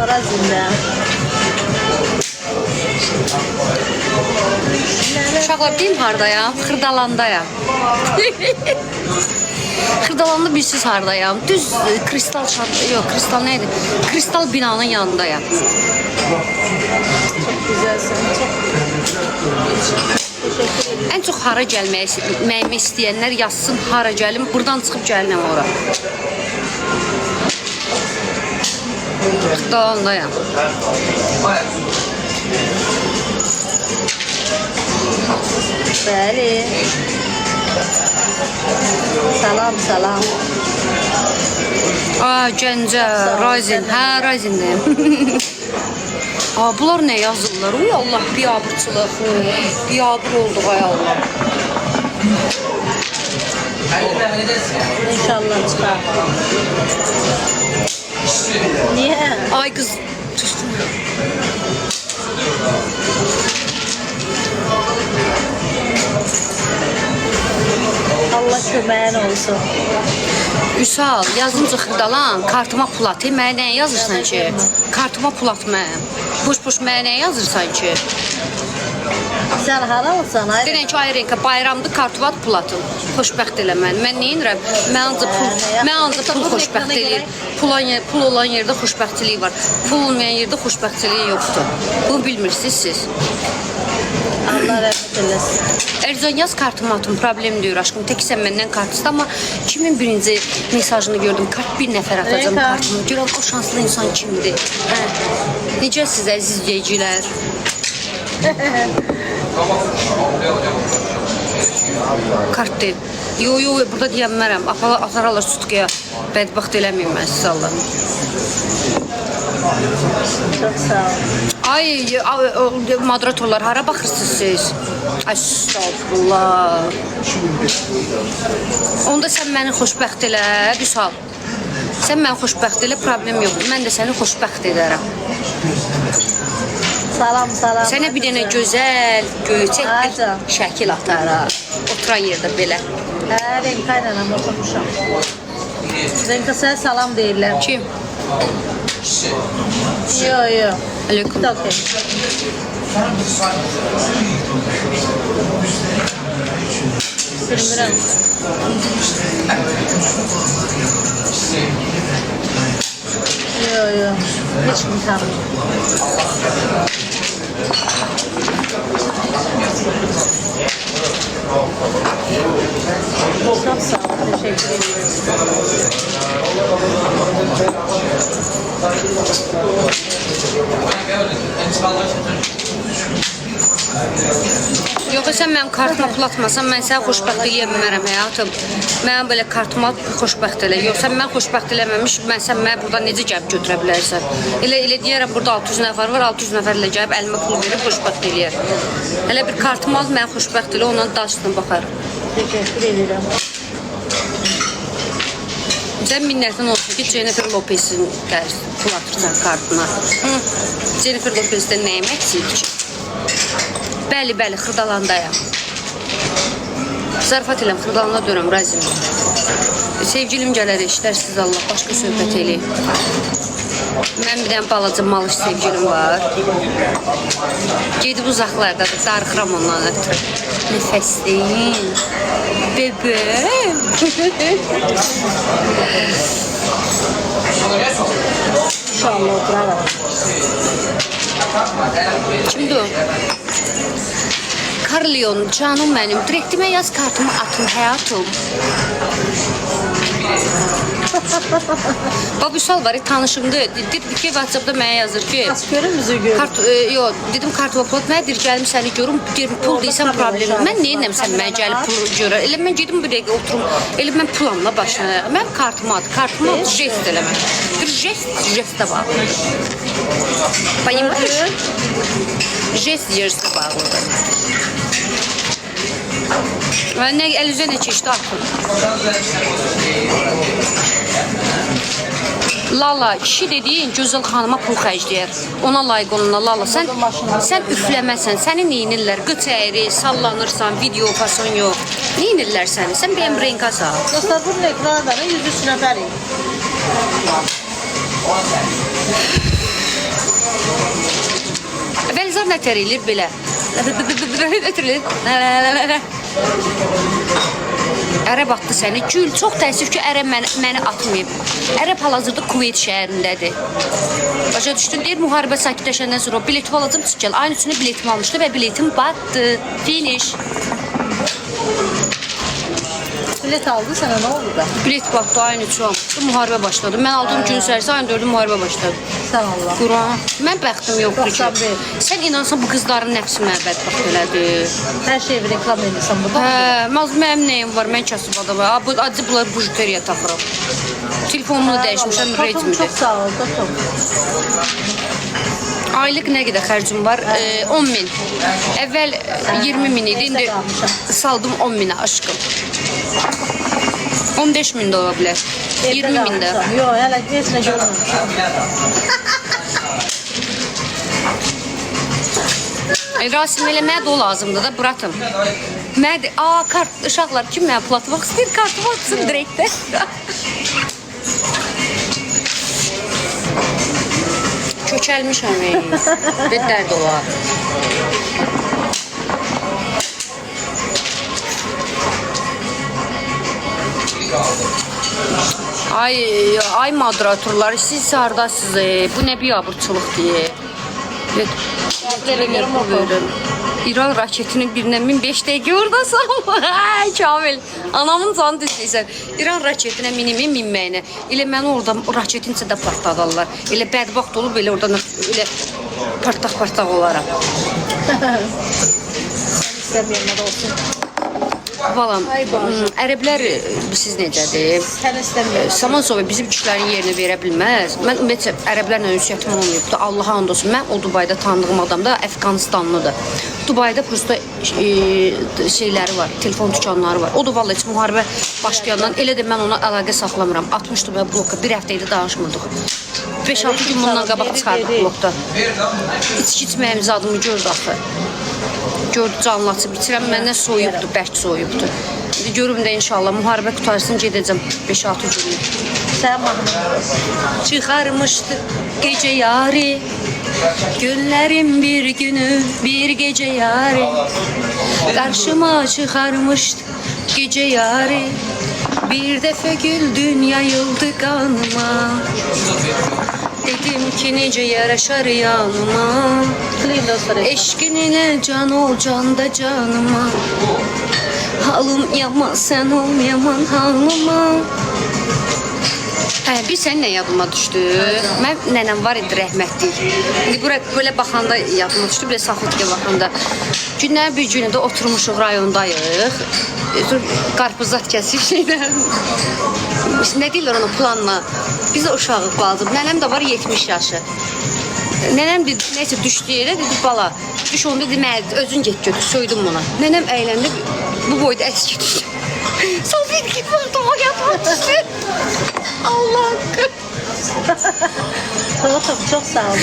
Razində. Uşaqlar deyim hardayam? Xırdalandayam. Xırdalanda bilsiz hardayam. Düz kristal yok, kristal neydi? Kristal binanın yanındayam. Çok güzelsin. Çok En çok hara gəlmək istəyənlər yazsın, hara gəlim, buradan çıxıb gəlinəm ora. Xırdalandayam. Bəli. Salam, salam. Aa, Gəncə, Razin. Hə, Razindəyim. Aa, bunlar nə yazırlar? Uy Allah, biabırçılıq. Biabır olduq ay Allah. İnşallah çıxar. Niyə? Ay qız, düşdüm. Allah köməyin olsun. Üsal, yazınca xırdalan, kartıma pul at. Mənə nə yazırsan ki? Kartıma pul at mənə. Boş-boş mənə nə yazırsan ki? Sən hara olsan? Deyən ki, ay Renka, bayramda kartıma at, pul atın. Xoşbəxt elə mən. Mən neyinirəm? Mən ancaq pul xoşbəxt eləyir. Pul olan yerdə xoşbəxtçilik var. Pul olmayan yerdə xoşbəxtçiliyi yoxdur. Bunu bilmirsiniz siz. Allah rəhmət eləsin. Ercan yaz kartımı atın, problem deyir aşkım. Tek sən məndən kart istə, amma kimin birinci mesajını gördüm. Kart bir nəfər atacağım kartımı. Görəm o şanslı insan kimdir? Hə. Necəsiz əziz izləyicilər? Kart deyil. Yo, burada deyəmmərəm. Atararlar tutquya. Bədbəxt eləməyim mən siz Allah. Çox sağ ol. Ay, moderatorlar, hara baxırsınız siz? Estağfurullah. Onda sən məni xoşbəxt elə, Vüsal. Sən məni xoşbəxt elə, problem yoxdur. Mən də səni xoşbəxt edərəm. Salam, salam. Sənə bir dənə gözəl, göyçək bir şəkil ataraq. Oturan yerdə belə. Hə, Renka ilə oturmuşam. Renka sənə salam deyirlər. Kim? Yo. Aleyküm. Okay. Bilmirəm. Yo. Heç mi tanımıyorum. Çok sağ ol. Teşekkür ederim. Yoxsa sən mənim kartıma pul atmasan, mən səni xoşbəxt eləyə bilmərəm həyatım. Mənim belə kartıma at, xoşbəxt elə. Yoxsa mən xoşbəxt eləməmiş, sən mənə buradan necə gəlib götürə bilərsən? Elə deyərəm, burada 600 nəfər var, 600 nəfərlə gəlib əlimə pul verib xoşbəxt eləyər. Elə bir kartımı al, mən xoşbəxt elə, ondan daşına baxarım. Teşekkür ederim. Sən minnətin olsun ki, Jennifer Lopez'in pul atırsan kartına. Jennifer Lopez'dən nəyim əksiyik ki? Bəli, xırdalandayam. Zarafat eləm, xırdalanda dönəm, razıyım. Sevgilim gələr, işlərsiz Allah, başqa söhbət eləyim. Mən bir dənə balaca malış sevgilim var. Gedib uzaqlardadır, darıxıram ondan ötürü. Nəfəsliyim. Bebeğim. İnşallah oturarım. Kimdir o? Carleon, canım mənim. Direktimə yaz kartımı atın həyatım. Babusal var, tanışımdır. Dedi ki, WhatsApp'da mənə yazır ki... Görüm müzü görüm. Yox, dedim kartımı pul at, mənə deyir, gəlim səni görüm, pul deyirsən problem. Mən neyinəm sən mənə gəlib pul görür? Elə mən gedim bir dəqiqə oturum, elə mən pulamla başına. Mən kartımı at, jest eləmək. Bir jestə bağlı. Понимаешь? Jestə bağlıdır. Nə əl üzə neçə işdə atın. Lala, kişi dediyin gözəl xanıma pul xərcləyər. Ona layiq oluna Lala. Sən üfləməsən, səni neynirlər? Qıç əyri, sallanırsan, video fason yox. Neynirlər səni? Sən benim renka sağ. Dostlar, bunun ekranı da 103 nəfərik. Vəlizar nətər eləyir belə. Nətər eləyir. Ərəb atdı səni. Gül, çox təəssüf ki, Ərəb məni atmayıb. Ərəb hal-hazırda Kuveyt şəhərindədir. Başa düşdün, deyir, müharibə sakitləşəndən sonra biletimi alacam, çıx gəl. Ayın üçünə biletimi almışdı və biletim batdı. Finish. Bilet aldı sənə, nə oldu da? Bilet batdı, ayın üçü almışdı, müharibə başladı. Mən aldığım gün sərisi ayın 4-ü müharibə başladı. Sən Allah. Quran, mən bəxtim yoxdur ki. 91. Sən inansan bu qızların nəfsi mənə bədbəxt elədi. Hər şeyi reklam edirsən burada. Mənim nəyim var, mən kasıb adamım. Acı bunlar bujuteriya taxıram. Telefonumu dəyişmişəm, Tatom rejimdir. çox sağ ol, tatom. Aylıq nə qədər xərcim var? 10.000. Əvvəl 20.000 idi, indi saldım 10.000-ə aşkım. 15.000 də ola bilər. 20.000 də. Yox, hələ heç nə görməmişəm. Rasim eləməyə də o lazımdır da, bıratım. Kart, uşaqlar, kim mənə platmaq istəyir? Kartımı atsın direktdə. Kökəlmişəm, bir dərd olar. Ay moderatorlar, siz hardasınız? Bu nə biabırçılıqdır? İran raketinin birindən 1500 dəqiqə oradasam. Kamil, anamın canı düzləyirsən. İran raketinə minməyinə. Elə məni orada raketin içində partladarlar. Elə bədbaxt olub, elə oradan elə partaq olaram. İstəməyənlər olsun. Balam, ərəblər siz necədir? Sən istəməyən. Samansova bizim kişilərin yerini verə bilməz. Mən ümumiyyətlə ərəblərlə ünsiyyətim olmayıbdır. Allaha and olsun. Mən o Dubayda tanıdığım adam da Əfqanistanlıdır. Dubayda prosta şeyləri var, telefon dükanları var. O da vallahi heç müharibə başlayandan elə də mən ona əlaqə saxlamıram. 60 mən bloka bir həftə idi danışmırdıq. 5-6 gün bundan qabaq çıxardıq blokda. İçki içməyimiz adımı gördü axı. Gördü canlısı bitirəm, məndən soyubdur, bərk soyubdur. Görüm də inşallah müharibə qutarsın, gedəcəm 5-6 gün. Sən mahnı. Çıxarmışdı gecə yarı, günlərin bir günü, bir gecə yarı. Qarşıma çıxarmışdı gecə yarı, bir dəfə güldün yayıldı qanıma. Dedim ki necə yaraşar yanıma, eşqinlə can ol can da canıma. Halım yaman sən ol yaman halıma. Bir sən nə yadıma düşdü? Mən nənəm var idi rəhmətlik. İndi belə baxanda yadıma düşdü, belə saxlıqya baxanda. Günlərin bir günündə oturmuşuq rayondayıq. Qarpızat kəsir şeylər. Nə deyirlər ona planla? Biz də uşağıq baldım. Nənəm də var 70 yaşı. Nənəm dedi, neysə düşdü yerə, dedi bala, düş onu dedi, mənə özün get götür, söydüm buna. Nənəm əyləndi, bu boyda əski düşdü. Sonra dedi ki, vaxtıma yatma düşdü. Allah haqqı. Çox sağ ol.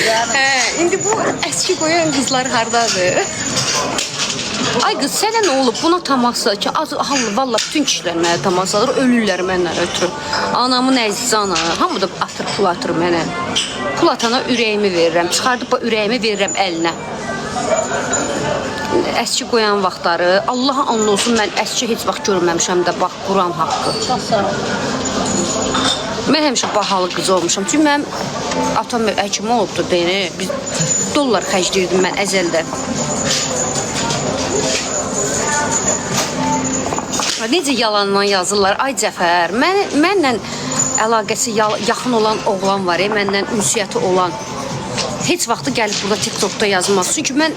İndi bu əski qoyan qızlar hardadır? Ay qız, sənə nə olub? Buna tamasa ki, valla bütün kişilər mənə tamasalar, ölürlər məndən ötürü. Anamın əzizi ana, hamı da atır, pul atır mənə. Pul atana ürəyimi verirəm, çıxardıb ürəyimi verirəm əlinə. Əski qoyan vaxtları, Allaha and olsun, mən əski heç vaxt görməmişəm də, bax, Quran haqqı. Çox sağ ol. Mən həmişə bahalı qız olmuşam. Çünki mənim atam həkim olubdur, deyini. Dollar xərcləyirdim mən əzəldə. Necə yalandan yazırlar, ay Cəfər, mənlə əlaqəsi yaxın olan oğlan var, məndən ünsiyyəti olan. Heç vaxtı gəlib burada TikTokda yazmaz. Çünki mən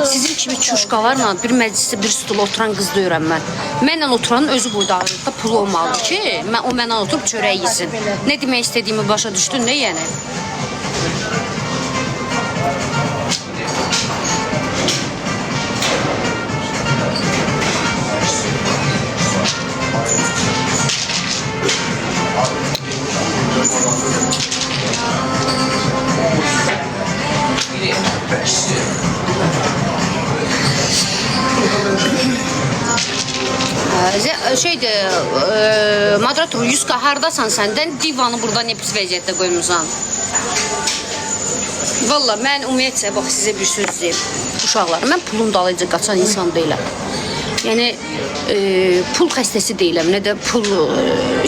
sizin kimi çuşqalarla bir məclisdə bir stula oturan qız deyirəm mən. Mənlə oturanın özü boyda ağırlıqda pul olmalıdır ki, o mənə oturub çörək yesin. Nə demək istədiyimi başa düşdün, nə yəni? Moderator, Yuska, hardasan səndən? Divanı burada ne pis vəziyyətdə qoymusan? Valla mən ümumiyyətlə bax sizə bir söz deyim. Uşaqlar, mən pulun dalınca qaçan insan deyiləm. Yəni pul xəstəsi deyiləm, nə də pul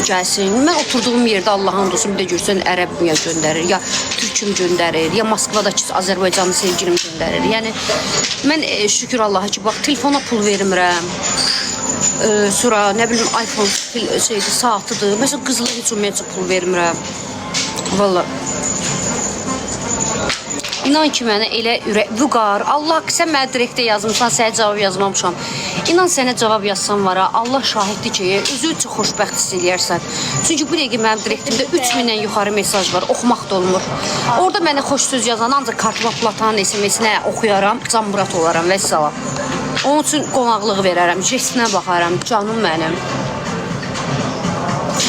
gəlsin. Mən oturduğum yerdə Allahın olsun bir də görsən ərəb ya göndərir, ya türküm göndərir, ya Moskvadakı Azərbaycanlı sevgilim göndərir. Yəni mən şükür Allaha ki, bax telefona pul vermirəm. Sonra nə bilim iPhone saatıdır. Məsələn qızıla heç ümumiyyətlə pul vermirəm. Valla. İnan ki mənə elə ürək vüqar. Allah sən mənə direktə yazmısan, sənə cavab yazmamışam. İnan sənə cavab yazsam var ha, Allah şahiddir ki, özü çox xoşbəxt hiss eləyərsən. Çünki bu dəqiqə mənim direktimdə 3000-dən yuxarı mesaj var, oxumaq da olmur. Orada mənə xoş söz yazan ancaq kartla platanın SMS-nə oxuyaram, camburat olaram və salam. Onun üçün qonaqlıq verərəm, jestinə baxaram, canım mənim.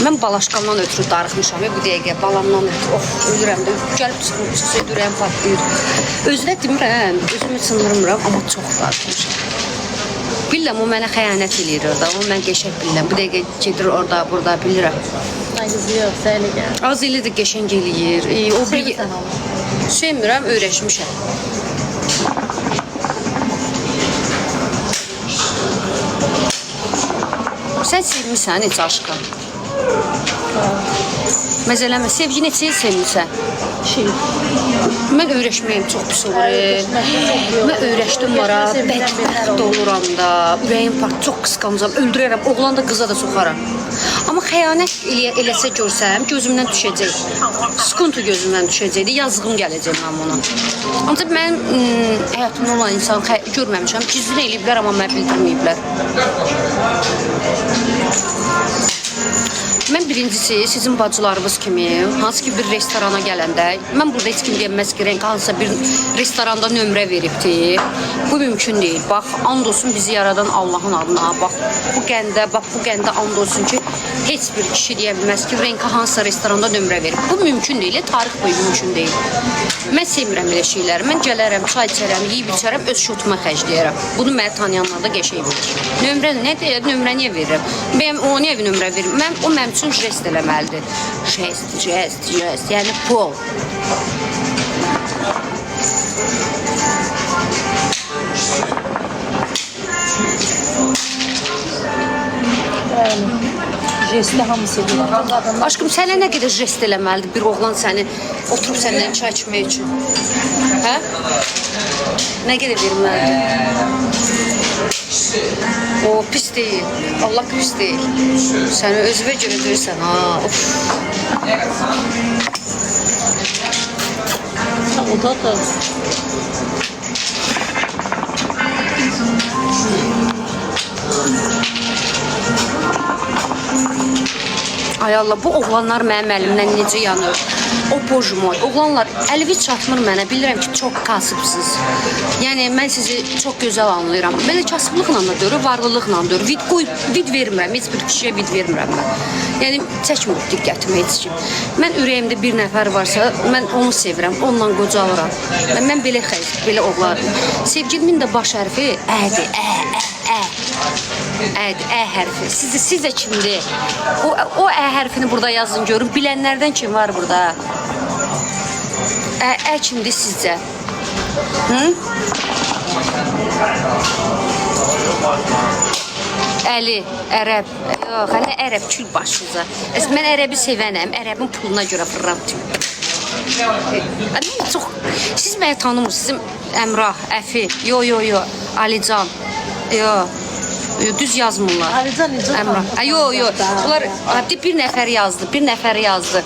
Mən balaşqamdan ötürü darıxmışam bu dəqiqə, balamdan ötürü. Ölürəm də, gəlib çıxmışsa ürəyim patlayır. Özünə demirəm, özümü sınırmıram, amma çox darıxmışam. Bilirəm, o mənə xəyanət eləyir orada, o mən qəşəng bilirəm. Bu dəqiqə gedir orada, burada bilirəm. Ay yox, səhələ gəl. Az elə də qəşəng eləyir. Sevmirsən onu? Sevmirəm, öyrəşmişəm. Sən sevmirsən heç aşkım? Məsələn, sevgi neçə il sevmirsən? Mən öyrəşməyim çox pis olur. Mən öyrəşdim var ha, bədbəxt oluram da, ürəyim çox qısqancam, öldürərəm, oğlan da qıza da soxaram. Amma xəyanət eləsə görsəm, gözümdən düşəcək. Sıkıntı gözümdən düşəcəkdir, yazığım gələcək mən buna. Ancaq mənim həyatımda olan insan görməmişəm, gizlini eləyiblər, amma mən bildirməyiblər. Mən birincisi sizin bacılarınız kimi, hansı ki bir restorana gələndə, mən burada heç kim deyəməz ki, renk hansısa bir restoranda nömrə veribdir. Bu mümkün deyil. Bax, and olsun bizi yaradan Allahın adına. Bax, bu qəndə and olsun ki, heç bir kişi deyə bilməz ki, renk hansısa restoranda nömrə verib. Bu mümkün deyil, tarix boyu mümkün deyil. Mən sevmirəm elə şeyləri. Mən gələrəm, çay içərəm, yeyib içərəm, öz şotuma xərcləyərəm. Bunu mənə tanıyanlar da qəşəng bilir. Nömrə nə deyir? Nömrə niyə verirəm? Mən o niyə bir nömrə verirəm? O mənim üçün jest eləməlidir. Jest. Yəni pul. Jesti hamısı edir. Aşkım, sənə nə qədər jest eləməlidir bir oğlan səni oturub səndən çay içmək üçün? Hə? Nə qədər verməlidir? O pis deyil. Allah pis deyil. Səni özünə görə deyirsən. O da da. Ay Allah, bu oğlanlar mənim əlimdən necə yanır. O boju moy. Oğlanlar, əlvi çatmır mənə. Bilirəm ki, çox kasıbsınız. Yəni, mən sizi çox gözəl anlayıram. Belə kasıblıqla da görür, varlılıqla da görür. Vid vermirəm, heç bir kişiyə vid vermirəm mən. Yəni, çəkmir diqqətimi heç kim. Mən ürəyimdə bir nəfər varsa, mən onu sevirəm, onunla qocalıram. Mən belə oğlanım. Sevgilimin də baş hərfi ədir, ə hərfi. Sizə kimdir? O ə hərfini burada yazın görün. Bilənlərdən kim var burada? Ə kimdir sizcə? Əli, ərəb. Yox, nə ərəb kül başınıza. Mən ərəbi sevənəm. Ərəbin puluna görə fırram tüm. Siz mənə tanımırsınız. Əmrah, Əfi, yo, Alican. Düz yazmırlar. Alican necə tanımır? Yo. Bunlar bir nəfər yazdı.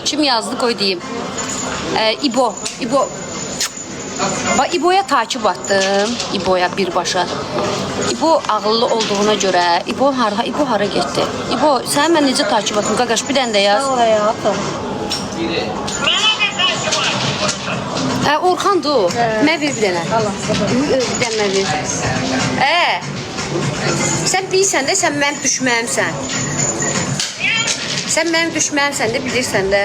Kim yazdı qoy deyim. İbo. İbo'ya takip attım. İbo'ya birbaşa. İbo ağıllı olduğuna görə. İbo hara getdi? İbo, səni mən necə takip attım? Qaqaş, bir dənə də yaz. Oraya atım. Orxandır o. Mən ver bir dənə. Bir dənə mən ver. Sən bilirsən də, sən mənim düşməyimsən. Sən mənim düşməyimsən də, bilirsən də.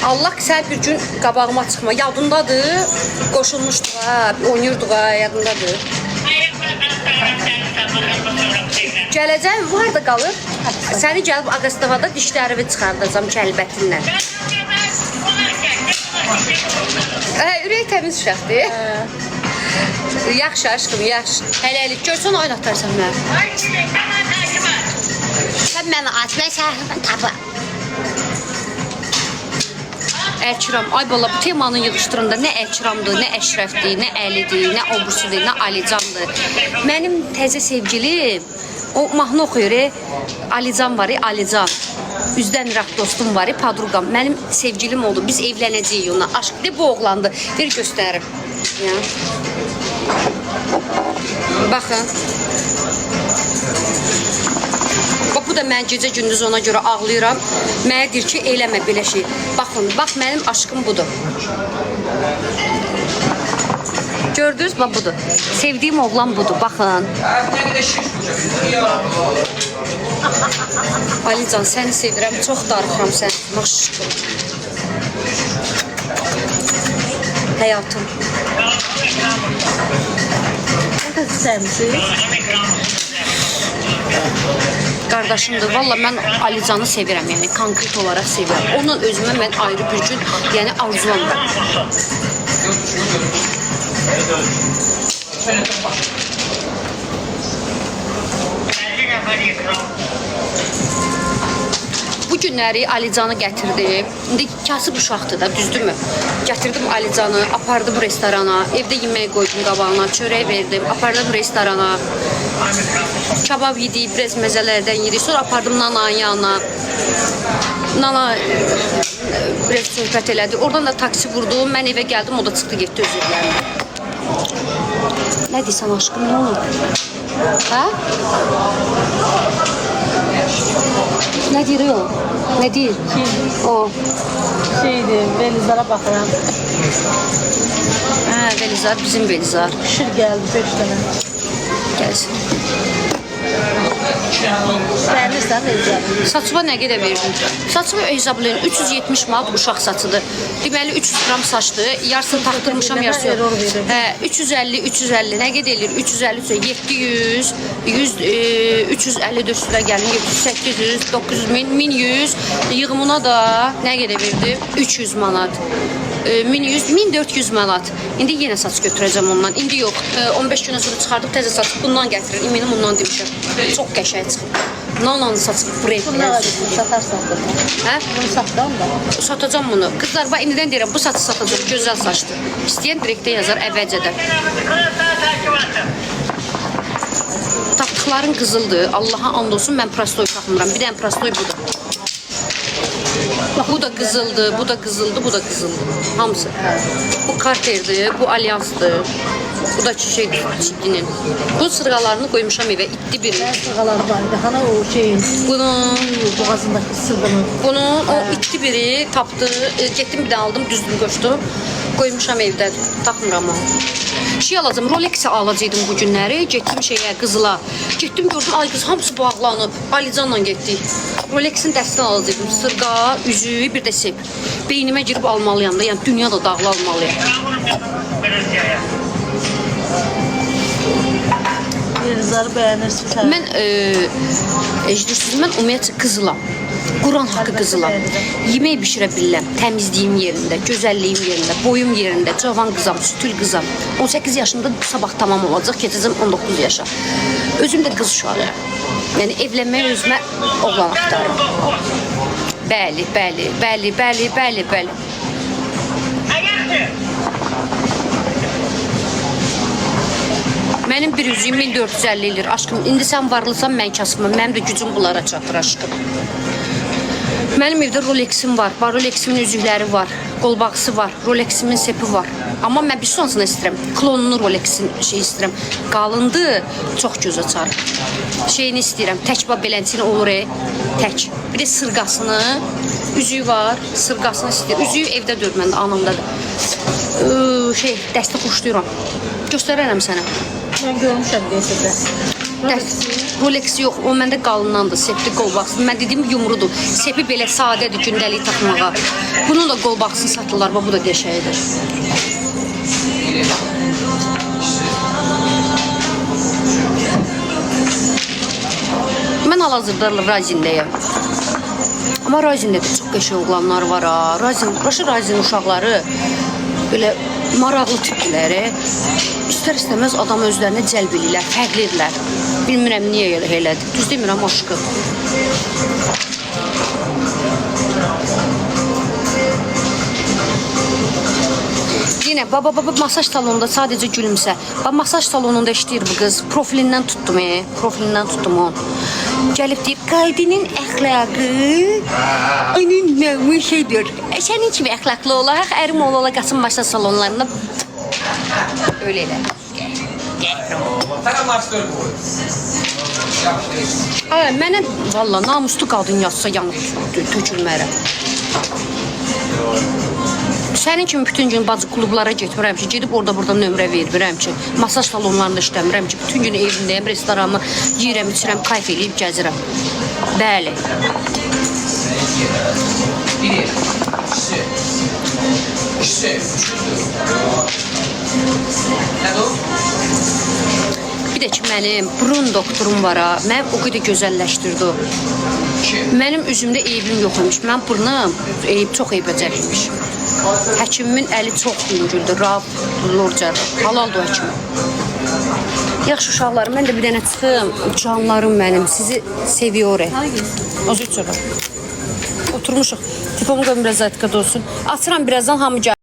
Allah sən bir gün qabağıma çıxma. Yadındadır, qoşulmuşduq ha, oynayırdıq ha, yadındadır. Gələcəm, var da qalır. Səni gəlib Ağastovada dişlərimi çıxardacam kəlbətinlə. Ürək təmiz uşaqdır. Yaxşı aşkım, yaxşı. Hələlik görsən oyun atarsan mənə. Sən mənə aç, mən səhərdən tapam. Əlkiram, ay bala, bu temanın yığışdırında nə Əlkiramdır, nə Əşrəfdir, nə Əlidir, nə Obusudur, nə Alicandır. Mənim təzə sevgilim, o mahnı oxuyur, Alican var, Alican. Üzdən raq dostum var, padruqam. Mənim sevgilim oldu, biz evlənəcəyik ona. Aşk, bu oğlandı, bir göstərim. Baxın. Bu da mən gecə gündüz ona görə ağlayıram. Mənə deyir ki, eləmə belə şey. Baxın, bax mənim aşkım budur. Gördünüz, bax budur. Sevdiyim oğlan budur, baxın. Alican, səni sevirəm, çox darıxıram sən. Aşkım. Həyatım. Nə qədər sevmişsiniz? Qardaşımdır. Valla mən Alicanı sevirəm, yəni konkret olaraq sevirəm. Onun özümə mən ayrı bir gün, yəni arzulam var. Bu günləri Alicanı gətirdim. İndi kasıb uşaqdır da, düzdürmü? Gətirdim Alicanı, apardım restorana, evdə yemək qoydum qabağına, çörək verdim, apardım restorana. Kabab yedik, biraz məzələrdən yedik. Sonra apardım Nana'nın yanına. Nana biraz söhbət elədi. Oradan da taksi vurdum, mən evə gəldim, o da çıxdı, getdi özü evləndi. Nə deyirsən aşkım, nə olur? Hə? Nə deyir o? Nə deyir? Kim? O. Şeydir, Velizara baxıram. Hə, Velizar, bizim Velizar. Şir gəldi 5 dənə. Gəlsin. Bəyənirsən Velizara? Saçıma nə qədər verdim? Saçımı hesablayın, 370 manat uşaq saçıdır. Deməli 300 qram saçdır. Yarısını taxdırmışam, yarısı yox. Hə, 350, 350 nə qədər eləyir? 350, 700, 100, 350 üstünə gəlin, 800, 900 min, 1100. Yığımına da nə qədər verdim? 300 manat. 1100, 1400 manat. İndi yenə saç götürəcəm ondan. İndi yox. 15 günə sonra çıxardıb təzə saç bundan gətirir. İminim bundan demişəm. Çox qəşəng çıxıb. Nananın saçı brend. Bunu nə qədər satarsan da? Hə? Bunu satdan da. Satacağam bunu. Qızlar, bax indidən deyirəm, bu saçı satacağam. Gözəl saçdır. İstəyən direktə yazar əvvəlcədən. Tapdıqların qızıldır. Allaha and olsun, mən prostoy taxmıram. Bir dənə prostoy budur. Bu da qızıldır, bu da qızıldır, bu da qızıldır. Hamısı. Bu Carter'dir, bu Alliance'dır. Bu da şeydir, Çiddinin. Bu sırğalarını qoymuşam evə, itdi biri. Sırğaları var idi, hana o şeyin. Bunun, boğazındakı sırğının. Bunun o itdi biri, tapdı. Getdim bir də aldım, düzdüm qoşdum. Qoymuşam evdə, taxmıram onu. Şey alacağım, Rolex-i alacaqdım bu günləri. Getdim şeyə, qızıla. Getdim gördüm, ay qız hamısı bağlanıb. Alicanla getdik. Rolex-in dəstini alacaqdım. Sırğa, üzüyü, bir də sep. Beynimə girib almalıyam da, yəni dünyada dağlı almalıyam. Velizarı bəyənirsin sən. Mən, mən ümumiyyətlə qızılam. Quran haqqı qızılam. Yemək bişirə bilirəm, təmizliyim yerində, gözəlliyim yerində, boyum yerində, cavan qızam, sütül qızam. 18 yaşında sabah tamam olacaq, keçəcəm 19 yaşa. Özüm də qız uşağıyam. Yəni evlənməyə özümə oğlan axtarım. Bəli, bəli, bəli, bəli, bəli, bəli. Mənim bir üzüyüm 1450 ilir aşkım. İndi sən varlısan, mən kasımam. Mənim də gücüm bunlara çatır aşkım. Mənim evdə Rolex-im var. Rolex-imin üzükləri var. Qolbağısı var. Rolex-imin sepi var. Amma mən bir sonrasını istəyirəm. Klonunu Rolex-in şey istəyirəm. Qalındı, çox göz açar. Şeyini istəyirəm. Tək belənçini olur, tək. Bir də sırğasını, üzüyü var. Sırğasını istəyirəm. Üzüyü evdə dör məndə, anamdadır. Dəsti xoşlayıram. Göstərərəm sənə. Mən görmüşəm deyəsə. Rolex yox, o məndə qalındandır, sepli qolbaqsın. Mən dediyim yumrudur. Sepi belə sadədir gündəlik taxmağa. Bunun da qolbaqsını satırlar, bu da qəşəngdir. Mən hal-hazırda razindəyəm. Amma Rising'də də çox qəşəng oğlanlar var ha. Rising uşaqları belə maraqlı tipləri istər-istəməz adam özlərinə cəlb edirlər, fərqlidirlər. Bilmirəm niyə elədir. Düz demirəm aşkım. Yine baba masaj salonunda sadece gülümsə. Masaj salonunda işləyir bu qız. Profilindən tutdum, profilindən tutdum onu. Gəlib deyir, qadının əxlaqı onun nəmi şeydir. Sənin kimi əxlaqlı olaraq ərim ola qaçın masaj salonlarında öyle elə. Ay, mənə valla namuslu qadın yazsa yanıb tökülmərəm. Sənin kimi bütün gün bacı klublara getmirəm ki, gedib orada-burada nömrə vermirəm ki, masaj salonlarında işləmirəm ki, bütün gün evimdəyim, restoranımı yeyirəm, içirəm, kayf eləyib gəzirəm. Bəli. Bir də ki, mənim burun doktorum var ha, mən o qədər gözəlləşdirdi. Mənim üzümdə eybim yox imiş, mən burnum çox eybəcəriymiş. Həkimimin əli çox yüngüldür, Rab, Lorca, halaldır o həkimin. Yaxşı uşaqlarım, mən də bir dənə çıxım, canlarım mənim, sizi seviyorum. Az üç oturmuşuq, telefonum qoyum biraz zatkada olsun. Açıram birazdan hamı gəlir.